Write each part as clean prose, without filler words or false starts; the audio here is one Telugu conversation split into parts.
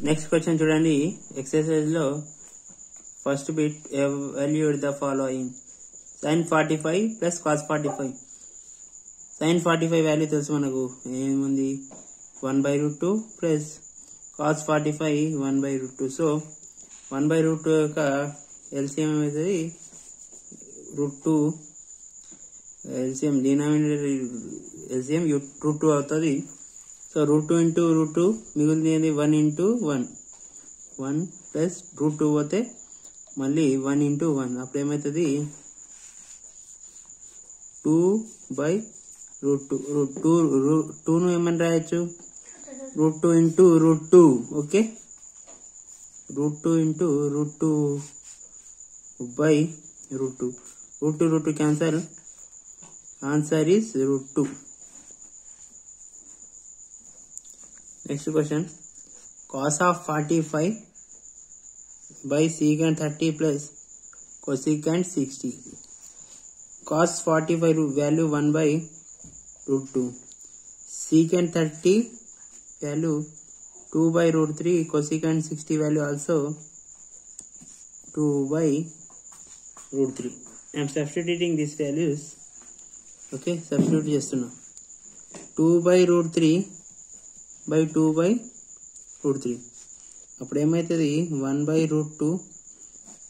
నెక్స్ట్ క్వశ్చన్ చూడండి. ఎక్సర్సైజ్ లో first bit evaluate the following. sin 45 plus cos 45. sin 45 value తెలుసు మనకు, ఏముంది 1/√2 ప్లస్ cos 45 1/√2. సో 1/√2 యొక్క ఎల్సిఎం ఏమవుతుంది, √2. ఎల్సిఎం డినామినేటర్ ఎల్సిఎం √2 అవుతుంది. సో √2 ఇంటూ √2 మిగులుతుంది 1 ఇంటూ 1. 1 ప్లస్ √2 పోతే మళ్ళీ 1 ఇంటూ 1. అప్పుడు ఏమవుతుంది 2/√2. 2ను ఏమని రాయొచ్చు, √2 into √2. Okay, √2 into √2 by √2. √2 cancel. Answer is √2. Next question. cos of 45 by secant 30 plus cosecant 60. cos 45 value 1/√2. secant 30 value 2/√3. cosecant 60 value also 2/√3. I am substituting these values. Okay, substitute చేస్తున్నా. 2/√3 by 2/√3. అప్పుడు ఏమవుతుంది 1/√2.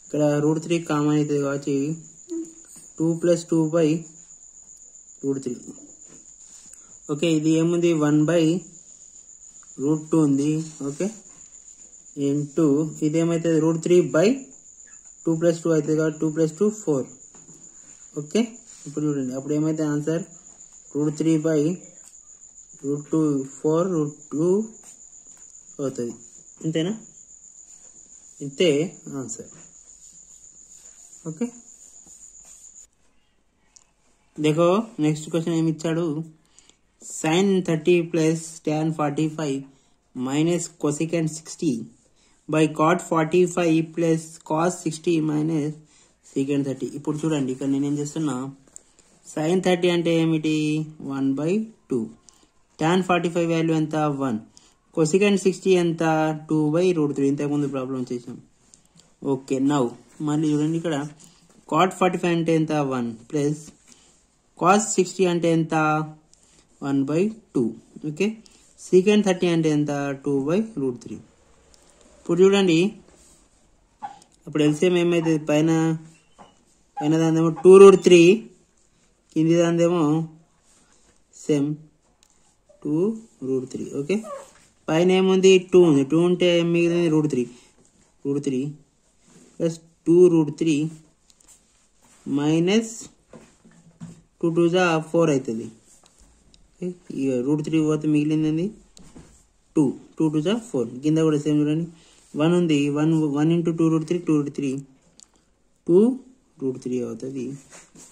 ఇక్కడ √3 కామన్ అవుతుంది కాబట్టి 2 ప్లస్ 2/√3. ఓకే, ఇది ఏముంది 1/√2 ఉంది. ఓకే, ఇంటూ ఇదేమవుతుంది √3/2 ప్లస్ 2 అవుతుంది కాబట్టి 2 ప్లస్ 2 4. ఓకే, ఇప్పుడు చూడండి అప్పుడు ఏమైతే ఆన్సర్ √3/√2 4√2 అవుతుంది. అంతేనా, ఇంతే ఆన్సర్. ఓకే, देखो నెక్స్ట్ క్వశ్చన్ ఏమి ఇచ్చాడు. sin 30 plus tan 45 minus cosecant 60 by cot 45 plus cos 60 minus secant 30. ఇప్పుడు చూడండి ఇక్కడ నేనేం చేస్తున్నా, sin 30 అంటే ఏమిటి 1/2. tan 45 వాల్యూ ఎంత 1. cosecant 60 ఎంత 2/√3. ఇంతకుముందు ప్రాబ్లం చేసాం. ఓకే, నౌ మళ్ళీ చూడండి ఇక్కడ cot 45 అంటే ఎంత 1 ప్లస్ cos 60 అంటే ఎంత 1/2. ఓకే, secant 30 అంటే ఎంత 2/√3. ఇప్పుడు చూడండి అప్పుడు ఎల్సిఎం ఏమైతుంది, పైన దానిదేమో 2√3, కింది దానిదేమో సేమ్ 2√3. ఓకే, పైన ఏముంది 2 ఉంది. 2 ఉంటే మిగిలింది √3 ప్లస్ 2√3 మైనస్ 2 2 4 అవుతుంది. ఇక √3 పోతే మిగిలింది 2 2 4. కింద కూడా సేమ్ చూడండి 1 ఉంది. 1 ఇంటూ 2√3 2√3 అవుతుంది.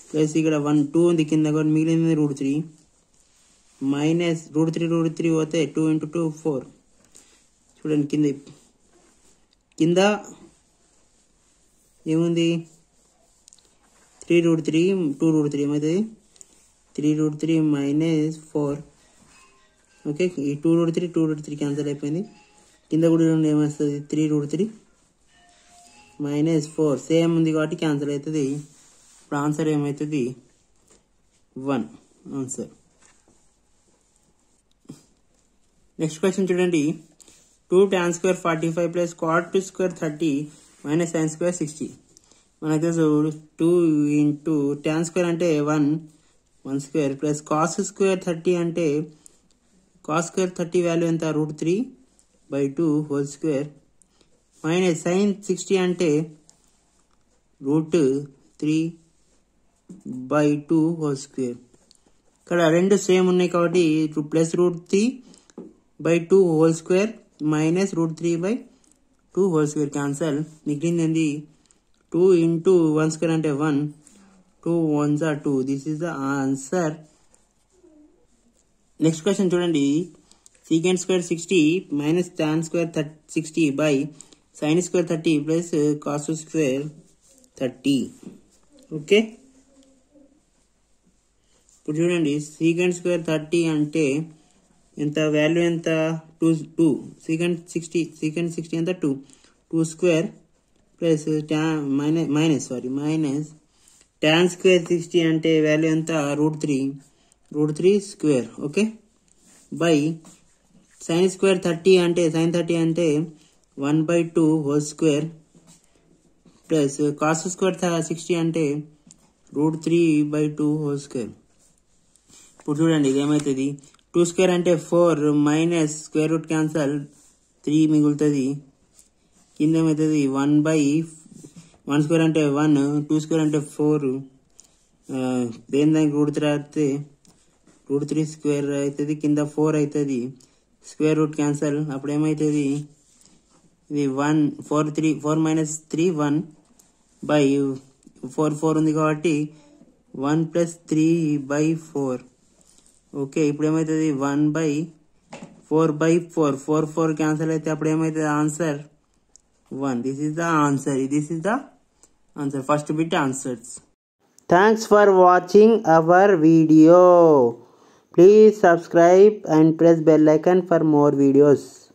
ప్లస్ ఇక్కడ 1 2 ఉంది కింద కూడా మిగిలింది √3 మైనస్ √3 పోతే 2 ఇంటూ 2 4. చూడండి కింద ఏముంది 3√3 2√3 ఏమవుతుంది 3√3 మైనస్ 4. ఓకే, ఈ 2√3 క్యాన్సల్ అయిపోయింది. కింద కూడా ఏమొస్తుంది 3√3 మైనస్ 4 సేమ్ ఉంది కాబట్టి క్యాన్సల్ అవుతుంది. ఇప్పుడు ఆన్సర్ ఏమవుతుంది 1 ఆన్సర్. నెక్స్ట్ క్వశ్చన్ చూడండి. 2 tan square 45 plus cot square 30 minus sin square 60. మనకు తెలుసు 2 ఇంటూ tan square అంటే 1 స్క్వేర్ ప్లస్ cos square 30 అంటే cos square 30 వాల్యూ ఎంత √3/2 హోల్ స్క్వేర్ మైనస్ sin 60 అంటే √3/2 హోల్ స్క్వేర్. ఇక్కడ రెండు సేమ్ ఉన్నాయి కాబట్టి plus √3/2 whole square minus √3/2 whole square cancel. మిగిలింది 2 ఇంటూ 1 స్క్వేర్ అంటే 1 2 1s are 2. This is the answer. Next question చూడండి. secant square 60 minus tan square 60 by sin square 30 plus cos square 30. Okay, ఇప్పుడు చూడండి secant square 30 అంటే ఎంత వాల్యూ ఎంత 2 secant 60 ఎంత 2 square plus minus tan square 60 అంటే వాల్యూ ఎంత √3 square okay by sin square 30 అంటే sin 30 అంటే 1/2 whole square plus cos square 60 అంటే √3/2 హోల్ స్క్వేర్. ఇప్పుడు చూడండి ఇది ఏమవుతుంది 2 స్క్వేర్ అంటే 4 మైనస్ స్క్వేర్ రూట్ క్యాన్సల్ 3 మిగులుతుంది కింద ఏమవుతుంది 1 స్క్వేర్ అంటే 1 2 స్క్వేర్ అంటే 4 దానికి √3 అయితే √3 స్క్వేర్ అవుతుంది కింద 4 అవుతుంది స్క్వేర్ రూట్ క్యాన్సల్ అప్పుడు ఏమవుతుంది ఇది 4 మైనస్ 3 1 బై 4 ఉంది కాబట్టి 1 ప్లస్ 3/4 ఓకే ఇప్పుడు ఏమవుతుంది 1/4 క్యాన్సల్ అయితే అప్పుడు ఏమవుతుంది answer 1. This is the answer. First bit answers. Thanks for watching our video. Please subscribe and press bell icon for more videos.